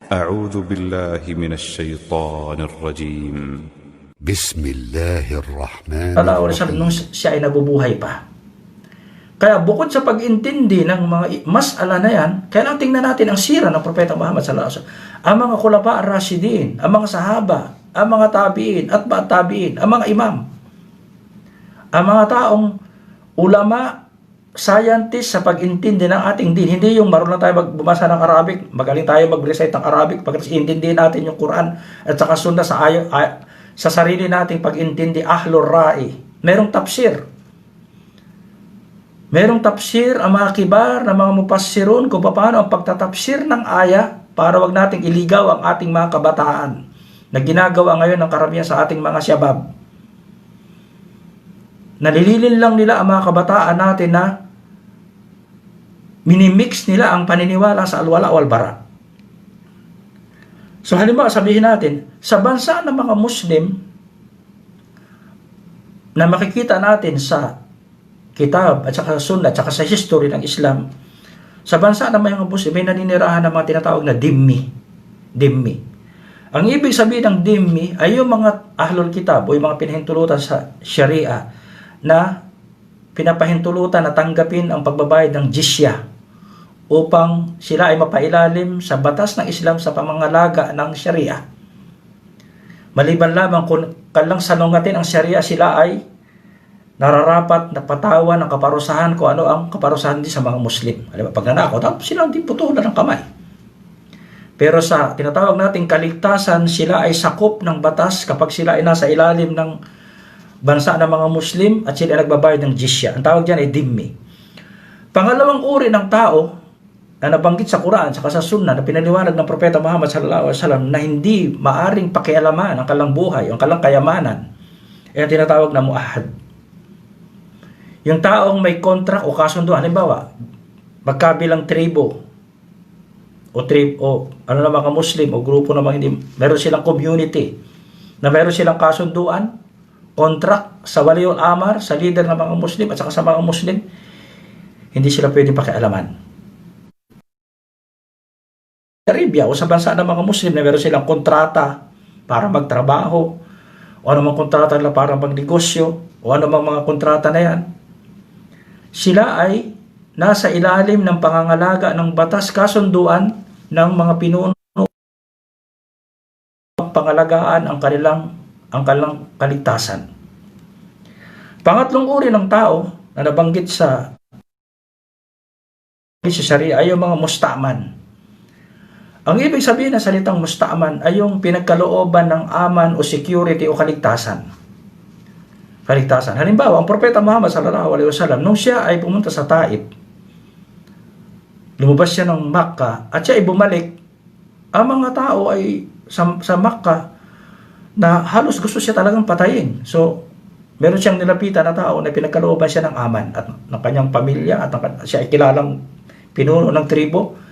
أعوذ بالله من الشيطان الرجيم. بسم الله الرحمن Sallallahu alaihi wasallam nung الرحيم. siya ay nabubuhay pa. Kaya bukod sa pag-intindi ng mga mas'ala na yan, kailangan tingnan natin ang sira ng Propeta Muhammad sallallahu alaihi wasallam. Ang mga khulafa ar-rasyidin, ang mga sahaba, ang mga tabi'in at tabi'in, ang mga imam, ang mga taong ulama, scientist sa pag-intindi ng ating din. Hindi yung marunong tayo magbasa ng Arabic, magaling tayo mag-recite ng Arabic, pagkatapos intindihin natin yung Quran at saka sunna sa sarili nating pag-intindi, ahlur ra'i. Merong tafsir. Merong tafsir ang mga kibar na mga mupassirun kung paano ang pagtatafsir ng aya para wag nating iligaw ang ating mga kabataan na ginagawa ngayon ng karamihan sa ating mga syabab. Nalililin lang nila ang mga kabataan natin na minimix nila ang paniniwala sa alwala wal bara. So halimbawa sabihin natin, sa bansa ng mga Muslim na makikita natin sa kitab at saka sa sunnah at saka sa history ng Islam, sa bansa ng mga Muslim may naninirahan ng mga tinatawag na dhimmi. Dhimmi. Ang ibig sabihin ng dhimmi ay yung mga ahlul kitab o yung mga pinahintulutan sa Sharia na pinapahintulutan na tanggapin ang pagbabayad ng jizya upang sila ay mapailalim sa batas ng Islam sa pamangalaga ng Sharia. Maliban lamang kung kalang sanungatin ang Sharia, sila ay nararapat na patawan ng kaparusahan kung ano ang kaparusahan din sa mga Muslim. Alam mo, pag nanakaw, tapos sila hindi putulan ng kamay. Pero sa tinatawag nating kaligtasan, sila ay sakop ng batas kapag sila ay nasa ilalim ng bansa ng mga Muslim at sila ay nagbabayad ng jizya. Ang tawag dyan ay dhimmi. Pangalawang uri ng tao na nabanggit sa Quran at sa Sunnah na pinaliwanag ng Propeta Muhammad sallallahu alaihi wasallam na hindi maaring pakialaman ang kalang buhay, ang kalang kayamanan, ay ang tinatawag na muahad. Yung taong may contract o kasunduan, halimbawa, magkabilang tribo o ano na mga Muslim o grupo na mga hindi, meron silang community na meron silang kasunduan, contract sa waliul amar, sa leader ng mga Muslim at saka sa mga Muslim, hindi sila pwedeng pakialaman. Arabia o sa bansa ng mga Muslim na meron silang kontrata para magtrabaho o anumang kontrata nila para magnegosyo o anumang mga kontrata na yan, sila ay nasa ilalim ng pangangalaga ng batas kasunduan ng mga pinuno pangalagaan ang kanilang kaligtasan. Pangatlong uri ng tao na nabanggit sa Sharia ay yung mga musta'man. Ang ibig sabihin ng salitang musta'man ay yung pinagkalooban ng aman o security o kaligtasan. Kaligtasan. Halimbawa, ang Propeta Muhammad sallallahu alaihi wasallam, nung siya ay pumunta sa Taif, lumabas siya ng Makkah at siya ay bumalik, ang mga tao ay sa Makkah na halos gusto siya talagang patayin. So, meron siyang nilapitan na tao na pinagkalooban siya ng aman at ng kanyang pamilya at siya ay kilalang pinuno ng tribo.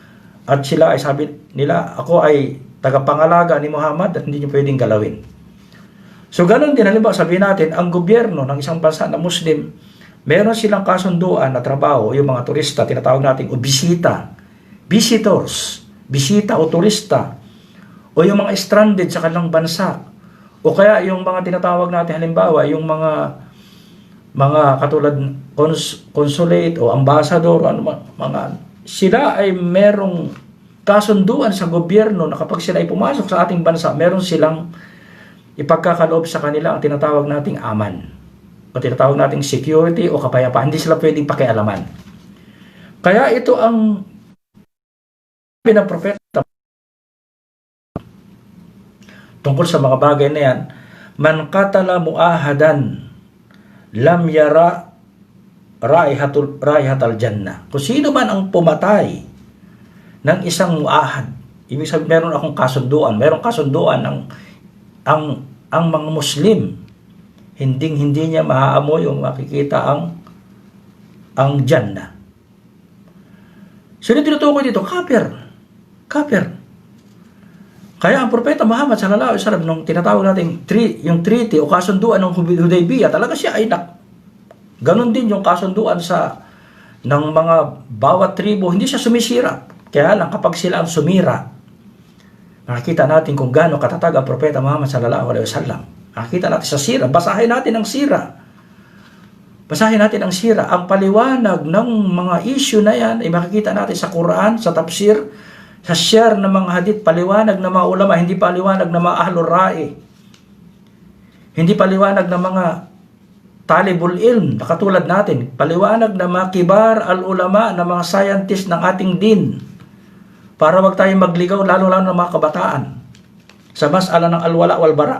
At sila ay sabi nila, ako ay tagapangalaga ni Muhammad at hindi niyo pwedeng galawin. So ganun din, halimbawa sabihin natin, ang gobyerno ng isang bansa na Muslim, meron silang kasunduan na trabaho, yung mga turista, tinatawag natin, o bisita, visitors, bisita o turista, o yung mga stranded sa kanilang bansa, o kaya yung mga tinatawag natin, halimbawa, yung mga katulad consulate o ambassador, o ano, mga sila ay merong kasunduan sa gobyerno na kapag sila ay pumasok sa ating bansa, meron silang ipagkakaloob sa kanila ang tinatawag nating aman o tinatawag nating security o kapayapaan. Hindi sila pwedeng pakialaman. Kaya ito ang pinapropeta tungkol sa mga bagay na yan. Man qatala muahadan lam yara raihatal jannah. Kung sino man ang pumatay ng isang muahad, ibig sabihin meron akong kasunduan, ang mga Muslim, hindi niya maaamoy o makikita ang jannah. Sino tinutukoy dito? Kafir. Kaya ang Propeta Muhammad sallallahu alaihi wasallam nung tinatawag natin yung treaty o kasunduan ng Hudaybiyah, talaga siya ay ganon din yung kasunduan ng mga bawat tribo, hindi siya sumisira. Kaya lang kapag sila ang sumira, Makikita natin kung gaano katatag ang Propeta Muhammad sallallahu alaihi wasallam. Makikita natin sa sira. Basahin natin ang sira. Basahin natin ang sira. Ang paliwanag ng mga issue na yan ay makikita natin sa Quran, sa tafsir, sa share ng mga hadith, paliwanag ng mga ulama, hindi paliwanag ng mga ahlul ra'i. Hindi paliwanag ng mga talibul ilm, na katulad natin. Paliwanag ng mga kibar al-ulama, ng mga scientist ng ating din. Para wag tayong magligaw, lalo-lalo ng mga kabataan. Sa mas'ala ng al-wala wal-bara.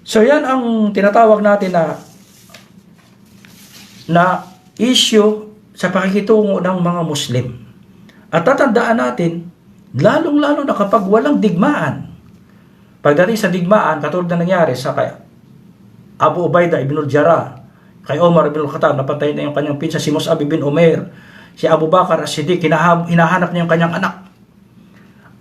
So yan ang tinatawag natin na issue sa pakikitungo ng mga Muslim. At tatandaan natin, lalong-lalo na kapag walang digmaan. Pagdating sa digmaan, katulad na nangyari sa kay Abu Ubaidah ibn al-Jarrah, kay Omar ibn al-Khattab, napatay na yung kanyang pinsan, si Mus'ab ibn Umair, si Abu Bakar as-Siddiq, hinahanap niya yung kanyang anak.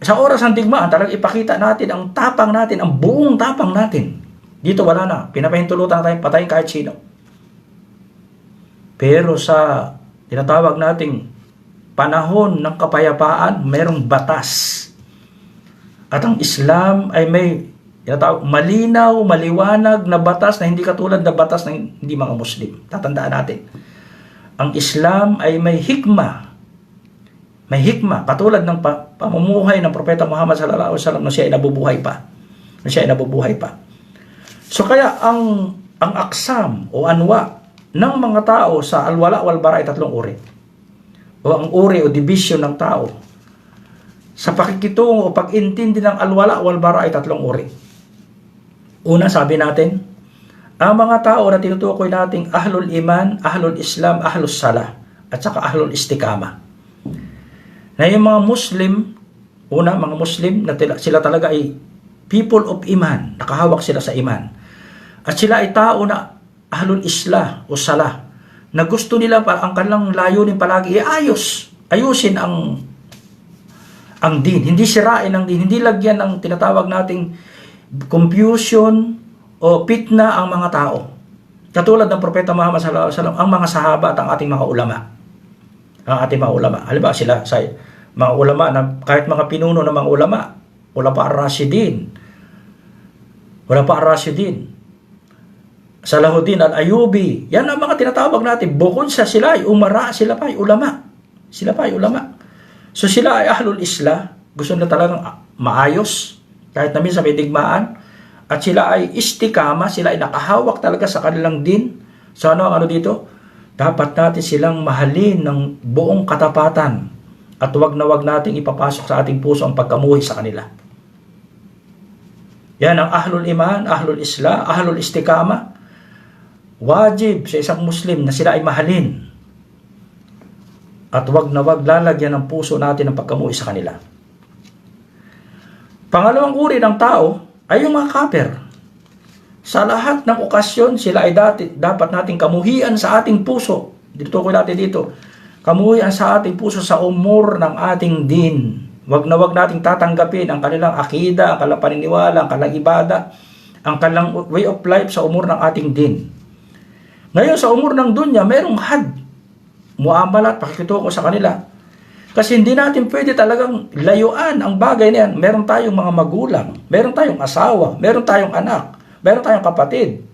Sa oras ng digmaan, talagang ipakita natin ang tapang natin, ang buong tapang natin. Dito wala na. Pinapahintulutan na tayong patayin kahit sino. Pero sa tinatawag nating panahon ng kapayapaan, mayroong batas. At ang Islam ay may tinatawag, malinaw, maliwanag na batas na hindi katulad na batas ng hindi mga Muslim. Tatandaan natin. Ang Islam ay may hikma. May hikma. Katulad ng pamumuhay ng Propeta Muhammad sallallahu alaihi wasallam na siya ay nabubuhay pa. So kaya ang aksam o anwa ng mga tao sa al-wala wal-bara ay tatlong uri. O ang uri o division ng tao sa pakikitungo o pag-intindi ng al-wala wal-bara ay tatlong uri. Una, sabi natin, ang mga tao na tinutukoy nating ahlul iman, ahlul islam, ahlus salah, at saka ahlul istikama. Na yung mga Muslim, mga Muslim na sila talaga ay people of iman, nakahawak sila sa iman. At sila ay tao na ahlul islah o salah, na gusto nila ang kanilang layunin palagi ayusin ang din, hindi sirain ang din, hindi lagyan ng tinatawag nating confusion o fitna ang mga tao. Katulad ng Propeta Muhammad sallallahu alaihi wasallam, ang mga sahaba at ang ating mga ulama. Ang ating mga ulama. Halimbawa sila sa mga ulama na kahit mga pinuno ng mga ulama, wala pa ar-Rashidin. Salahuddin al-Ayubi. Yan ang mga tinatawag natin. Bukod sa sila ay umara, sila pa ay ulama. So sila ay ahlul islah. Gusto nila talagang maayos. Kahit na minsan may digmaan. At sila ay istikama. Sila ay nakahawak talaga sa kanilang din. So ano dito? Dapat natin silang mahalin ng buong katapatan. At wag na wag nating ipapasok sa ating puso ang pagkamuhi sa kanila. Yan ang ahlul iman, ahlul islah, ahlul istikama. Wajib sa isang Muslim na sila ay mahalin. At wag na wag lalagyan ng puso natin ng pagkamuhi sa kanila. Pangalawang uri ng tao ay yung mga kafir. Sa lahat ng okasyon, sila ay dapat nating kamuhian sa ating puso. Dito ko natin dito. Kamuhian sa ating puso sa umur ng ating din. Wag na wag nating tatanggapin ang kanilang akida, ang kanilang paniniwala, ang kanilang ibada, ang kanilang way of life sa umur ng ating din. Ngayon sa umur ng dunya, mayroong had, muamalat, pakikitungo sa kanila. Kasi hindi natin pwede talagang layuan ang bagay na yan. Meron tayong mga magulang, meron tayong asawa, meron tayong anak, meron tayong kapatid,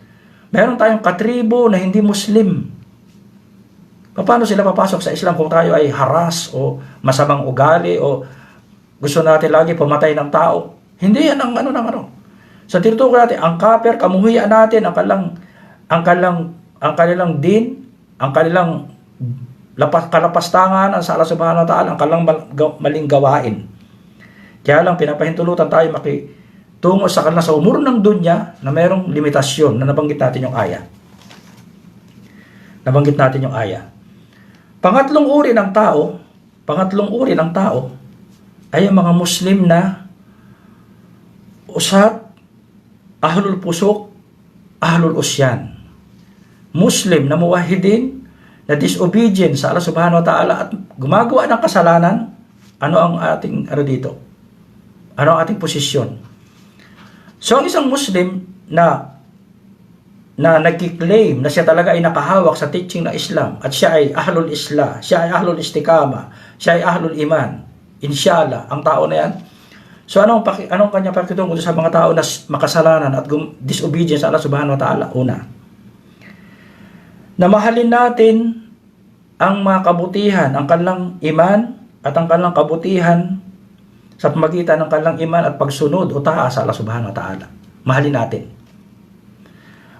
meron tayong katribo na hindi Muslim. Paano sila papasok sa Islam kung tayo ay haras o masamang ugali o gusto natin lagi pumatay ng tao? Hindi yan ang Sa tinutukoy natin, ang kafir, kamuhian natin ang kanilang din, ang kanilang kalapastangan sa Allah subhanahu wa ta'ala, ang kanilang maling gawain. Kaya lang pinapahintulutan tayo makitungo sa kanila sa umur ng dunya na mayroong limitasyon na nabanggit natin yung aya. Pangatlong uri ng tao ay ang mga Muslim na usat, ahlul pusuk, ahlul usyan. Muslim na muwahhidin, na disobedient sa Allah subhanahu wa ta'ala at gumagawa ng kasalanan. Ano ang ating dito? Ano ang ating posisyon? So ang isang Muslim na nagki-claim na siya talaga ay nakahawak sa teaching ng Islam at siya ay ahlul islah, siya ay ahlul istikama, siya ay ahlul iman, Inshallah, ang tao na yan. So anong kanya pakitungo sa mga tao na makasalanan at disobedience sa Allah subhanahu wa ta'ala? Una, na mahalin natin ang mga kabutihan, ang kanilang iman at ang kanilang kabutihan sa pamagitan ng kanilang iman at pagsunod o taas sa Allah subhanahu wa ta'ala. Mahalin natin.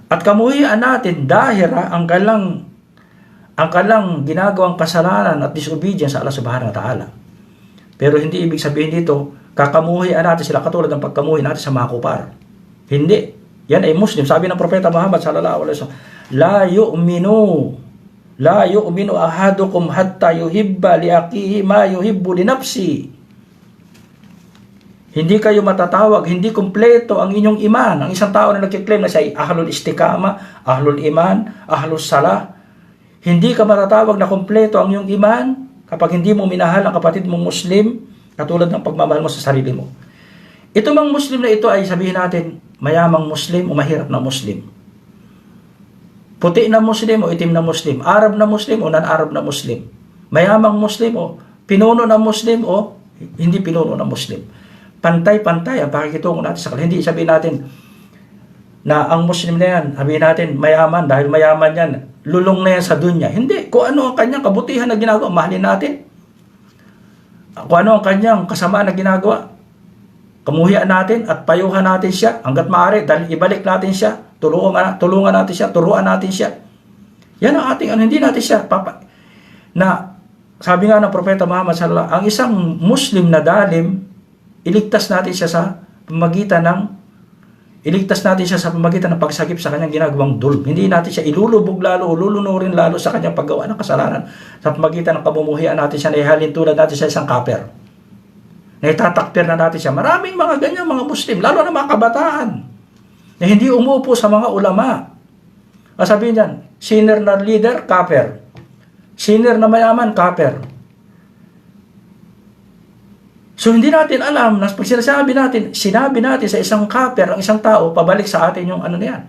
At kamuhian natin dahil ang kanilang ginagawang kasalanan at disobedience sa Allah subhanahu wa ta'ala. Pero hindi ibig sabihin dito, kakamuhian natin sila katulad ng pagkamuhi natin sa mga kupar. Hindi. Yan ay Muslim. Sabi ng Propeta Muhammad sallallahu alaihi wasallam, La yu'minu ahadukum hatta yuhibba li akihi ma yuhibbu li nafsi. Hindi kayo matatawag, hindi kumpleto ang inyong iman. Ang isang tao na nagkiklaim na siya ay ahlul istikama, ahlul iman, ahlul salah. Hindi ka matatawag na kumpleto ang iyong iman kapag hindi mo minahal ang kapatid mong Muslim katulad ng pagmamahal mo sa sarili mo. Ito mang Muslim na ito ay sabihin natin, mayamang Muslim o mahirap na Muslim. Puti na Muslim o itim na Muslim. Arab na Muslim o non-Arab na Muslim. Mayamang Muslim o pinuno na Muslim o hindi pinuno na Muslim. Pantay-pantay ang pakikitungo natin sa kanila. Hindi sabihin natin na ang Muslim na yan, sabihin natin mayaman dahil mayaman yan, lulong na yan sa dunya. Hindi. Kung ano ang kanyang kabutihan na ginagawa, mahalin natin. Kung ano ang kanyang kasamaan na ginagawa, kamuhian natin at payuhan natin siya hanggat maaari dahil ibalik natin siya, tulungan natin siya, turuan natin siya. Yan ang ating hindi natin siya na sabi nga ng Propeta Muhammad sallallahu ang isang Muslim na dalim, iligtas natin siya sa pamagitan ng pagsagip sa kanyang ginagawang dulm. Hindi natin siya ilulubog lalo o lulunurin lalo sa kanyang paggawa ng kasalanan. Sa pamagitan ng pamumuhian natin siya na ihalin tulad natin sa isang kaper. Na itatakper na natin siya. Maraming mga ganyan mga Muslim, lalo na mga kabataan, na hindi umupo sa mga ulama. Sabihin niyan, sinner na leader, kaper. Sinner na mayaman, kaper. So hindi natin alam, pag sinabi natin sa isang kaper, ang isang tao, pabalik sa atin yung ano na yan.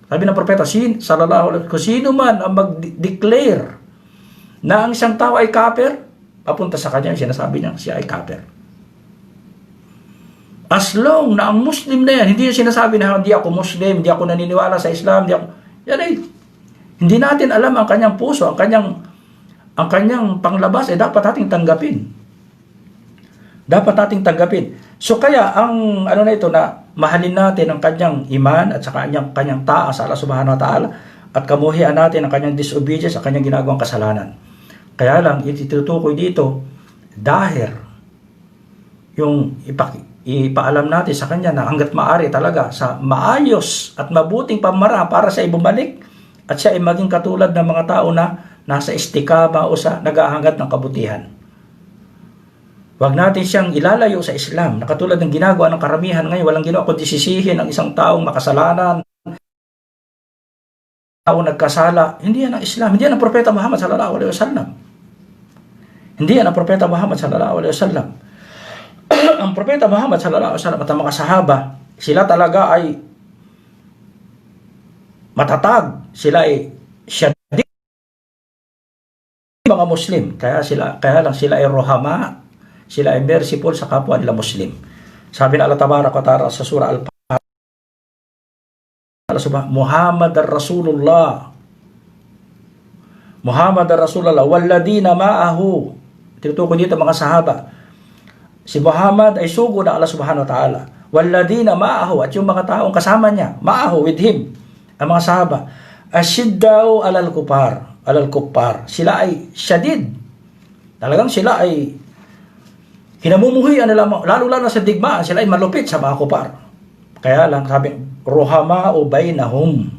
Sabi ng Propeta, sallallahu alaihi wasallam, kung sino man ang mag-declare na ang isang tao ay kaper, papunta sa kanya, sinasabi niya, siya ay kaper. As long na ang Muslim na yan, hindi niya sinasabi na hindi ako Muslim, hindi ako naniniwala sa Islam, hindi natin alam ang kanyang puso, ang kanyang panglabas, dapat nating tanggapin. Dapat nating tanggapin. So kaya, ang ito na mahalin natin ang kanyang iman at sa kanyang taas sa Allah subhanahu wa ta'ala at kamuhian natin ang kanyang disobedience sa kanyang ginagawang kasalanan. Kaya lang, itutukoy dito, dahil yung ipaalam natin sa kanya na hanggat maaari talaga sa maayos at mabuting pamara para sa ibumalik at siya ay maging katulad ng mga tao na nasa istikama o sa naghahangad ng kabutihan. Huwag natin siyang ilalayo sa Islam na katulad ng ginagawa ng karamihan ngayon, walang ginawa kundi sisihin ang isang taong makasalanan, taong nagkasala. Hindi yan ang Islam, hindi yan ang Propeta Muhammad sallallahu alaihi wasallam. Hindi yan ang Propeta Muhammad sallallahu alaihi wasallam. Ang Propeta Muhammad sallallahu alaihi wasallam at ang mga sahaba, sila talaga ay matatag, sila ay syadid mga Muslim, kaya lang sila ay rohama, sila ay merciful sa kapwa nila Muslim. Sabi na Allah Tabarak wa Ta'ala sa surah Al-Fatiha, Muhammad ar-Rasulullah, walladina ma'ahu. Tinutukoy dito mga sahaba. Si Muhammad ay sugo na Allah subhanahu wa ta'ala. Walladina ma'ahu, at yung mga taong kasama niya, ma'ahu, with him, ang mga sahaba, ashiddau alal kuppar. Sila ay syadid. Talagang sila ay kinamumuhian nila, lalo na sa digmaan, sila ay malupit sa mga kupar. Kaya lang sabi, rohama o bainahum.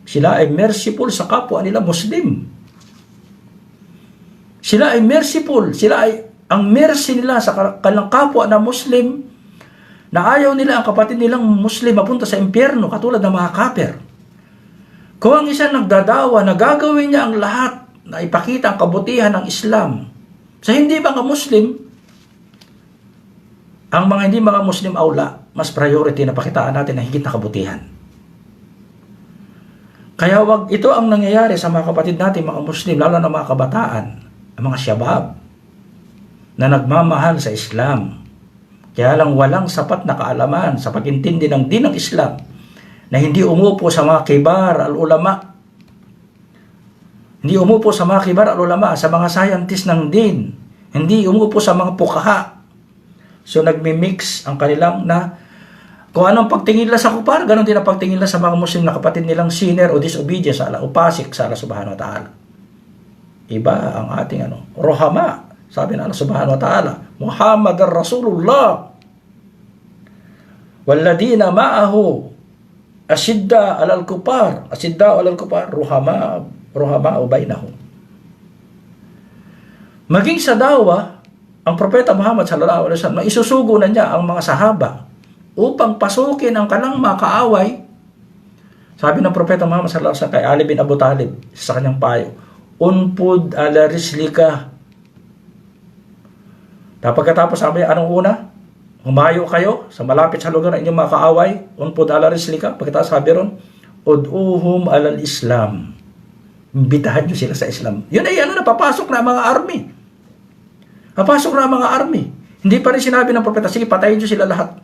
Sila ay merciful sa kapwa nila Muslim. Sila ay merciful. Ang mercy nila sa kanilang kapwa na Muslim, na ayaw nila ang kapatid nilang Muslim mapunta sa impyerno, katulad ng mga kaper. Kung ang isa nagdadawa, nagagawin niya ang lahat na ipakita ang kabutihan ng Islam. Sa hindi mga Muslim, ang mga hindi mga Muslim aula, mas priority na pakitaan natin na higit na kabutihan. Kaya ito ang nangyayari sa mga kapatid natin, mga Muslim, lalo na mga kabataan, ang mga syabab. na nagmamahal sa Islam. Kaya lang walang sapat na kaalaman sa pag-intindi ng din ng Islam, na hindi umupo sa mga kibar al-ulama. Hindi umupo sa mga kibar al-ulama, sa mga scientist ng din. Hindi umupo sa mga pukaha. So nagmi-mix ang kanilang na kung anong pagtingin nila sa kupar, ganun din ang pagtingin nila sa mga Muslim na kapatid nilang sinner o disobedient sa Allah, o pasik sa Allah subhanahu wa ta'ala. Iba ang ating rohama. Sabi ng Allah subhanahu wa ta'ala, Muhammad Rasulullah walladina ma'ahu asidda alal kupar ruhama o bainahum. Maging sa dawa, ang propeta Muhammad sallallahu alaihi wasallam, isusugo na niya ang mga sahaba upang pasukin ang kanang mga kaaway. Sabi ng propeta Muhammad sallallahu alaihi wasallam kay Ali bin Abu Talib sa kanyang payo, unpud ala rislika. Pagkatapos sabi, anong una? Humayo kayo sa malapit sa lugar ng inyong mga kaaway, unpud ala rislika. Pagkatapos sabi ron, ud'uhum alal Islam. Imbitahan nyo sila sa Islam. Yun ay napapasok na mga army. Papasok na mga army. Hindi pa rin sinabi ng propeta, sige, patayin nyo sila lahat.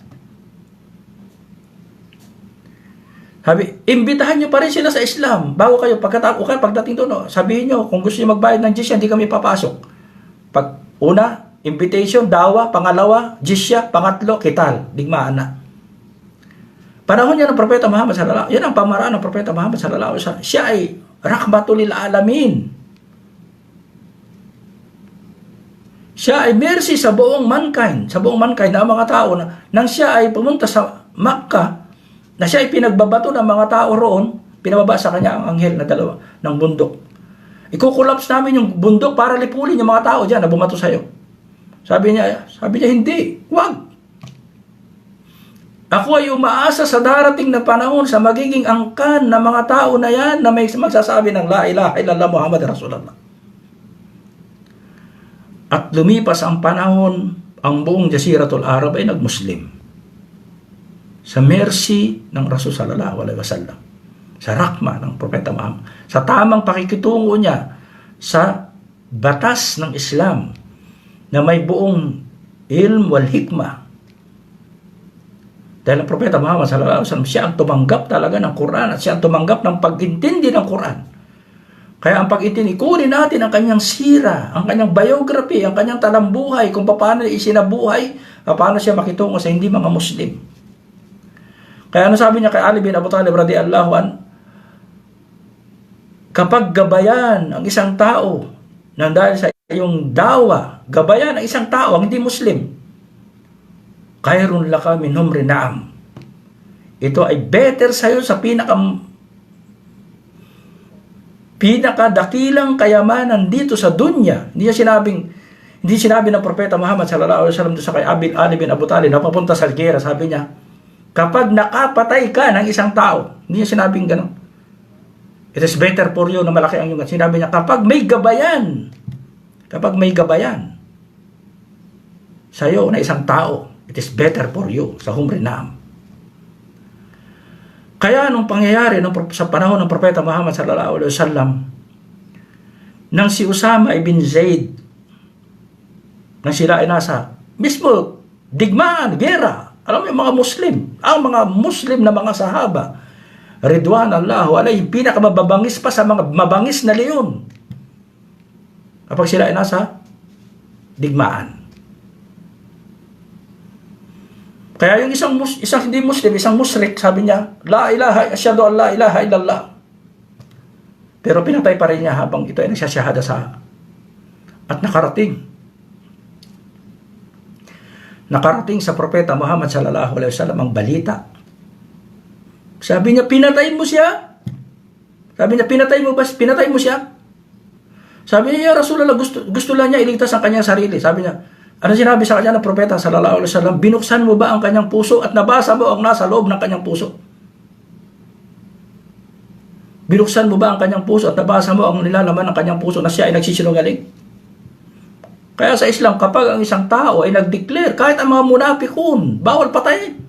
Sabi, imbitahan nyo pa rin sila sa Islam. Bago kayo, pagdating doon, sabihin nyo, kung gusto nyo magbayad ng jizya, hindi kami papasok. Una, invitation, dawa. Pangalawa, jizya. Pangatlo, kital. Digmaan na. Panahon niya ng propeta Muhammad sallallahu alaihi wasallam, yan ang pamaraan ng propeta Muhammad sallallahu alaihi wasallam. Siya ay rahmatul lil alamin. Siya ay mercy sa buong mankind, na mga tao na nang siya ay pumunta sa Makkah, na siya ay pinagbabato ng mga tao roon, pinababa sa kanya ang anghel na dalawa ng bundok. Iko-collapse namin yung bundok para lipulin yung mga tao diyan na bumato sa iyo. Sabi niya, hindi, wag. Ako ay umaasa sa darating na panahon sa magiging angkan ng mga tao na yan na may magsasabi ng la ilaha illallah Muhammad Rasulullah. At lumipas ang panahon, ang buong Jaziratul Arab ay nagmuslim. Sa mercy ng Rasul sallallahu alaihi wasallam, sa rahma ng Propeta Muhammad, sa tamang pakikitungo niya sa batas ng Islam na may buong ilm wal hikmah. Dahil ang Propeta Muhammad sallallahu alaihi wasallam, siya ang tumanggap talaga ng Quran at siya ang tumanggap ng pag-intindi ng Quran. Kaya ang pag-intindi, kunin natin ang kanyang sira, ang kanyang biography, ang kanyang talambuhay, kung paano isinabuhay, paano siya makitungo sa hindi mga Muslim. Kaya sabi niya kay Ali bin Abu Talib radhiyallahu an, kapag gabayan ang isang tao nang dahil sa iyong dawa, gabayan ang isang tao ang hindi Muslim, khairun laka min humri na'am. Ito ay better sa'yo sa pinakadakilang kayamanan dito sa dunya. Hindi sinabi ng propeta Muhammad sallallahu alaihi wasallam sa kay Ali bin Abu Talib na papunta sa gera, sabi niya, kapag nakapatay ka ng isang tao, hindi niya sinabing gano'n. It is better for you na malaki ang iyong. Sinabi niya, kapag may gabayan sa'yo na isang tao, it is better for you sa humrinam. Kaya nung pangyayari sa panahon ng propeta Muhammad sallallahu alaihi wasallam, nang si Usama ibn Zaid, nang sila ay nasa mismo digmaan, gera, alam mo yung mga Muslim na mga sahaba, ridwanallahu alayhi, pinakamababangis pa sa mga mabangis na leon, kapag sila ay nasa digmaan. Kaya yung isang hindi Muslim, isang musyrik, sabi niya, asyhadu an la ilaha illallah. Pero pinatay pa rin niya habang ito ay nagsasyahada sa at nakarating sa propeta Muhammad sallallahu alaihi wasallam ang balita. Sabi niya, pinatay mo siya? Sabi niya, pinatay mo siya? Sabi niya, ya Rasulullah, gusto lang niya iligtas ang kanyang sarili. Sabi niya, ano sinabi sa kanya ng propeta sallallahu alaihi wasallam? Binuksan mo ba ang kanyang puso at nabasa mo ang nasa loob ng kanyang puso? Binuksan mo ba ang kanyang puso at nabasa mo ang nilalaman ng kanyang puso na siya ay nagsisinungaling? Kaya sa Islam, kapag ang isang tao ay nag-declare, kahit ang mga munapikun, bawal patayin.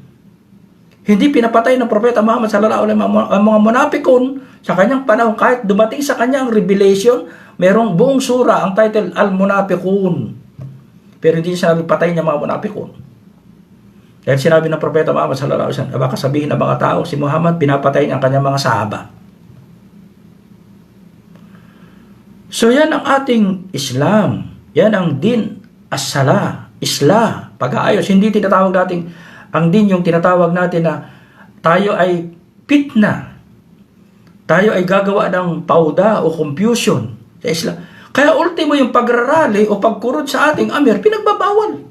Hindi pinapatay ng propeta Muhammad sallallahu alaihi wasallam ang mga munapikun sa kanyang panahon. Kahit dumating sa kanyang revelation, merong buong sura ang title Al-Munafiqun. Pero hindi niya sinabi patayin niya mga munapikon. Dahil sinabi ng Propeta Muhammad sallallahu alaihi wasallam, baka sabihin ng mga tao, si Muhammad pinapatay niya ang kanyang mga sahaba. So yan ang ating Islam. Yan ang din as-sala, islah, pag-aayos. Hindi tinatawag natin, ang din yung tinatawag natin na tayo ay fitna. Tayo ay gagawa ng pauda o confusion sa Islam. Kaya ultimo yung pagrarally o pagkurod sa ating amir, pinagbabawal.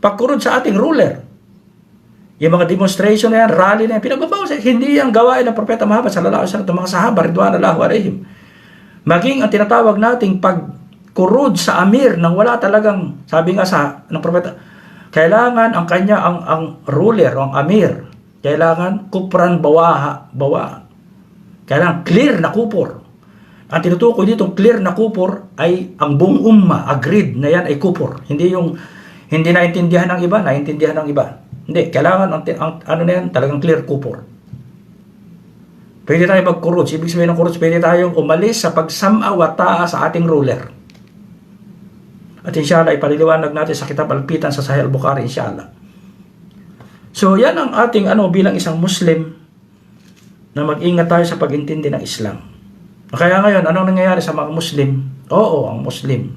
Pagkurod sa ating ruler. Yung mga demonstration na yan, rally na yan, pinagbabawal. Hindi yung gawain ng Propeta Muhammad sallallahu alaihi wasallam, mga sahaba, ridwanullahu alaihim. Maging ang tinatawag nating pagkurod sa amir nang wala talagang, sabi nga sa ng Propeta, kailangan ang kanya, ang ruler, ang amir, kailangan kupran bawa. Kailangan clear na kupor. Ang tinutukoy dito, clear na kupor ay ang buong umma, agreed na yan ay kupor. Hindi naintindihan ng iba, naintindihan ng iba. Hindi, kailangan ang ano na yan, talagang clear kupor. Pwede tayo magkurod. Ibig sabihin ng kurod, pwede tayong umalis sa pagsamawataa sa ating ruler. At inshallah, ipaliliwanag natin sa Kitab Al-Fitan sa Sahih Al-Bukhari, inshallah. So, yan ang ating bilang isang Muslim na mag-ingat tayo sa pag-intindi ng Islam. Kaya ngayon, anong nangyayari sa mga Muslim? Oo, ang Muslim.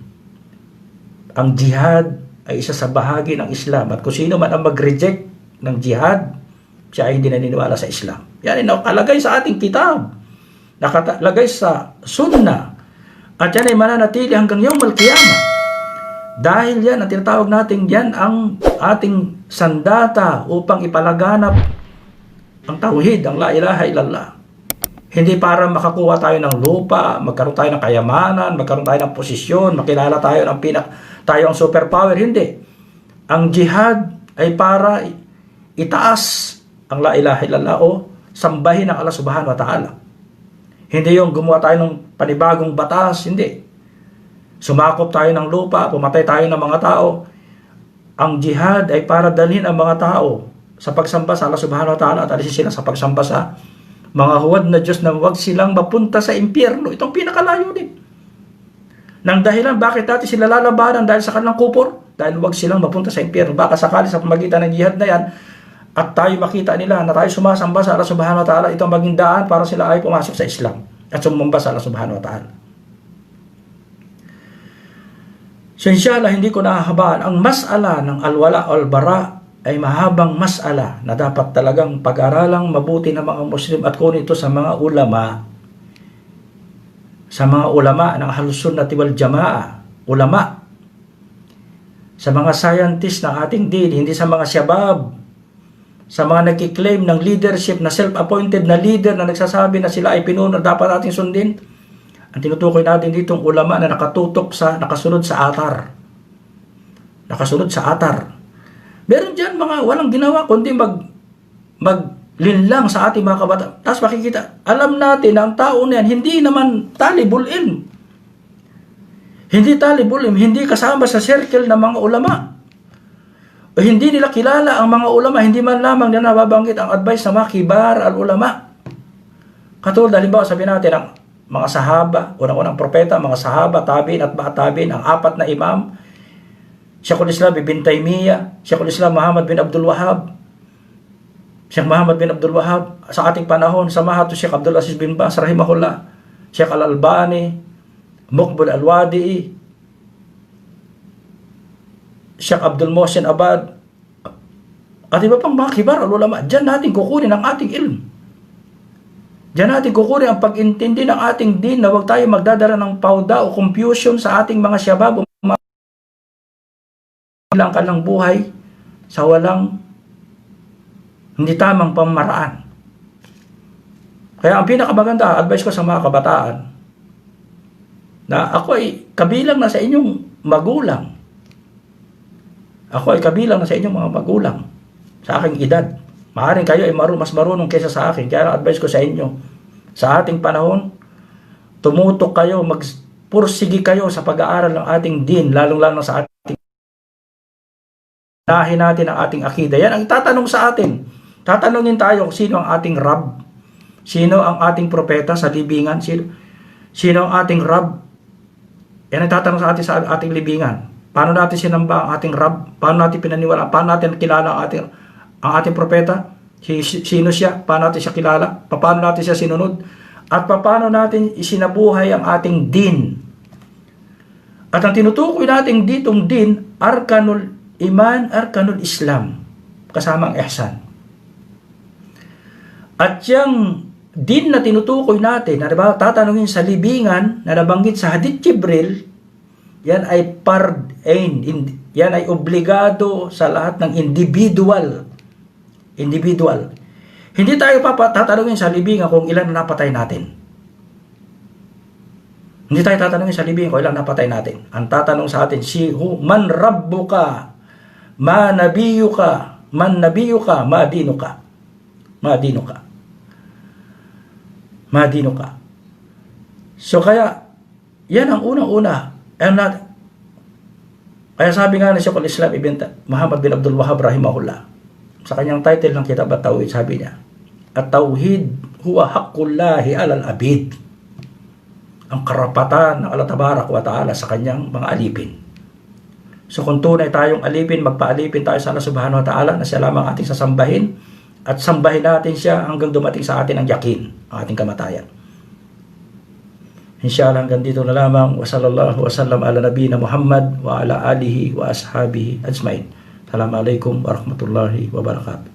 Ang jihad ay isa sa bahagi ng Islam. At kung sino man ang mag-reject ng jihad, siya ay hindi naniniwala sa Islam. Yan ay nakalagay sa ating kitab. Nakalagay sa sunnah. At yan ay mananatili hanggang yawmal qiyamah. Dahil yan, ang tinatawag natin, yan ang ating sandata upang ipalaganap ang tauhid, ang la ilaha illallah. Hindi para makakuha tayo ng lupa, magkaroon tayo ng kayamanan, magkaroon tayo ng posisyon, makilala tayo ng tayo ang superpower. Hindi. Ang jihad ay para itaas ang la ilaha illallah o sambahin ang Allah subhanahu wa ta'ala. Hindi yung gumawa tayo ng panibagong batas, hindi. Sumakop tayo ng lupa, pumatay tayo ng mga tao. Ang jihad ay para dalhin ang mga tao sa pagsamba sa Allah subhanahu wa ta'ala at alisin sila sa pagsamba sa mga huwad na Diyos na huwag silang mapunta sa impyerno. Itong pinakalayo din. Nang dahilan, bakit natin sila lalabanan dahil sa kanilang kupor? Dahil huwag silang mapunta sa impyerno. Baka sakali sa pamagitan ng jihad na yan, at tayo makita nila na tayo sumasamba sa Allah subhanahu wa ta'ala, ito ang maging daan para sila ay pumasok sa Islam at sumamba sa Allah subhanahu wa ta'ala. So inshallah, hindi ko nahahabaan. Ang mas'ala ng al-wala o al-bara ay mahabang mas'ala na dapat talagang pag-aralang mabuti ng mga Muslim at kunin ito sa mga ulama. Sa mga ulama ng Ahlus Sunnati wal Jamaa. Ulama. Sa mga scientist ng ating din, hindi sa mga syabab. Sa mga nagkiklaim ng leadership na self-appointed na leader na nagsasabi na sila ay pinuno dapat natin sundin. Ang tinutukoy natin dito ang ulama na nakasunod sa atar. Nakasunod sa atar. Meron dyan mga walang ginawa kundi maglinlang sa ating mga kabataan. Tapos makikita, alam natin na ang tao na yan, hindi naman talibul ilm. Hindi talibul ilm, hindi kasama sa circle ng mga ulama. O hindi nila kilala ang mga ulama, hindi man lamang nila nababanggit ang advice ng mga kibar al-ulama. Katulad, halimbawa sabihin natin ang mga sahaba, unang-unang propeta, mga sahaba, tabi'in at ba'at tabi'in, ang apat na imam, Sheikhul Islam Ibn Taymiyyah, Sheikhul Islam Muhammad bin Abdul Wahhab, Sheikh Muhammad bin Abdul Wahhab, sa ating panahon, samahat to Sheikh Abdul Aziz bin Baz, rahimahullah, Sheikh Al-Albani, Muqbil Al-Wadi'i, Sheikh Abdul Mohsin Abad, at iba pang mga kibar al-ulama. Diyan natin kukunin ang ating ilm. Diyan natin kukunin ang pag-intindi ng ating din na huwag tayo magdadala ng pauda o confusion sa ating mga syabab o lang kanilang buhay sa walang hindi tamang pamaraan. Kaya ang pinakamaganda, advice ko sa mga kabataan, na ako ay kabilang na sa inyong magulang. Ako ay kabilang na sa inyong mga magulang sa aking edad. Maaaring kayo ay mas marunong kaysa sa akin. Kaya advice ko sa inyo, sa ating panahon, tumutok kayo, magpursigi kayo sa pag-aaral ng ating din, lalong-lalo sa ating nahin natin ang ating akida. Yan ang tatanong sa atin. Tatanungin tayo kung sino ang ating Rab. Sino ang ating propeta sa libingan. Sino ang ating Rab Yan ang tatanong sa atin sa ating libingan. Paano natin sinamba ang ating Rab? Paano natin pinaniwala? Paano natin kilala ang ating propeta? Sino siya? Paano natin siya kilala? Paano natin siya sinunod? At paano natin isinabuhay ang ating din? At ang tinutukoy natin ditong din, Arkanul Iman, Arkanul Islam, kasama ang ihsan. At yung din na tinutukoy natin, na diba, tatanungin sa libingan na nabanggit sa Hadith Jibril, yan ay yan ay obligado sa lahat ng individual. Hindi tayo tatanungin sa libingan kung ilan na napatay natin. Hindi tayo tatanungin sa libingan kung ilan napatay natin. Ang tatanong sa atin, man rabbuka, man nabiyuka, ma dinuka. So kaya, yan ang unang-una. Kaya sabi nga na Shaykhul Islam Ibn Muhammad bin Abdul Wahhab rahimahullah, sa kanyang title ng kitab at-Tauhid, sabi niya, at-Tauhid huwa haqqullahi alal abid. Ang karapatan ng Allah Tabarak wa Ta'ala sa kanyang mga alipin. So kung tunay tayong alipin, magpaalipin tayo sa Allah Subhanahu wa Ta'ala na siya lamang ating sasambahin, at sambahin natin siya hanggang dumating sa atin ang yakin, ang ating kamatayan. Inshallah hanggang dito na lamang. Wa sallallahu wa sallam ala nabiyina Muhammad wa ala alihi wa ashabihi ajmain. Assalamualaikum warahmatullahi wabarakatuh.